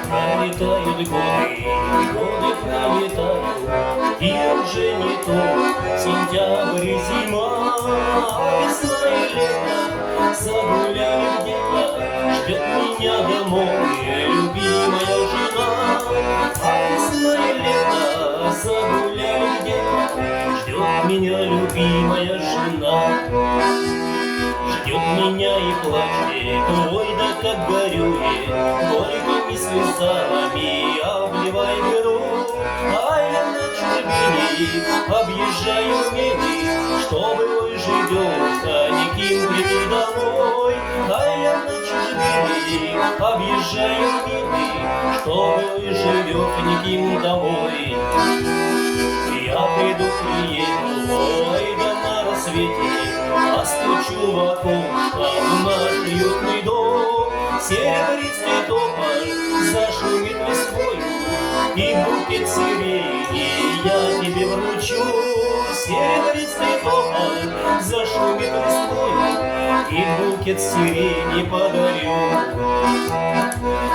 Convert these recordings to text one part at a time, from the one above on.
Пролетают годы пролетают, и уже не то сентябрь и зима, а весна и лето загуляли где-то, ждет меня домой любимая жена. А весна и лето загуляли где-то, ждет меня любимая жена. Ждет меня и плачет, ой, да как горюет, горькими слезами обливай грудь. А я на чужбине объезжаю мили, чтобы ой живет, а никим прийти домой. А я на чужбине объезжаю мили, чтобы ой живет, никим домой. Я приеду, ой, да на рассвете постучу в окошко в наш уютный дом. Серебристый тополь зашумит листвою, и букет сирени я тебе вручу. Серебристый тополь зашумит листвою, и букет сирени подарю.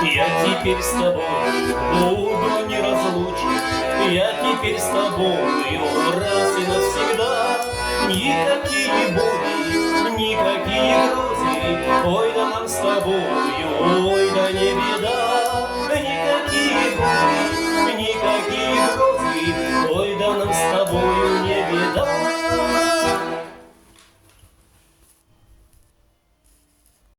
Я теперь с тобой буду неразлучен, я теперь с тобою раз и навсегда. Никакие боли, никакие грозы, ой, да нам с тобою, ой, да не беда.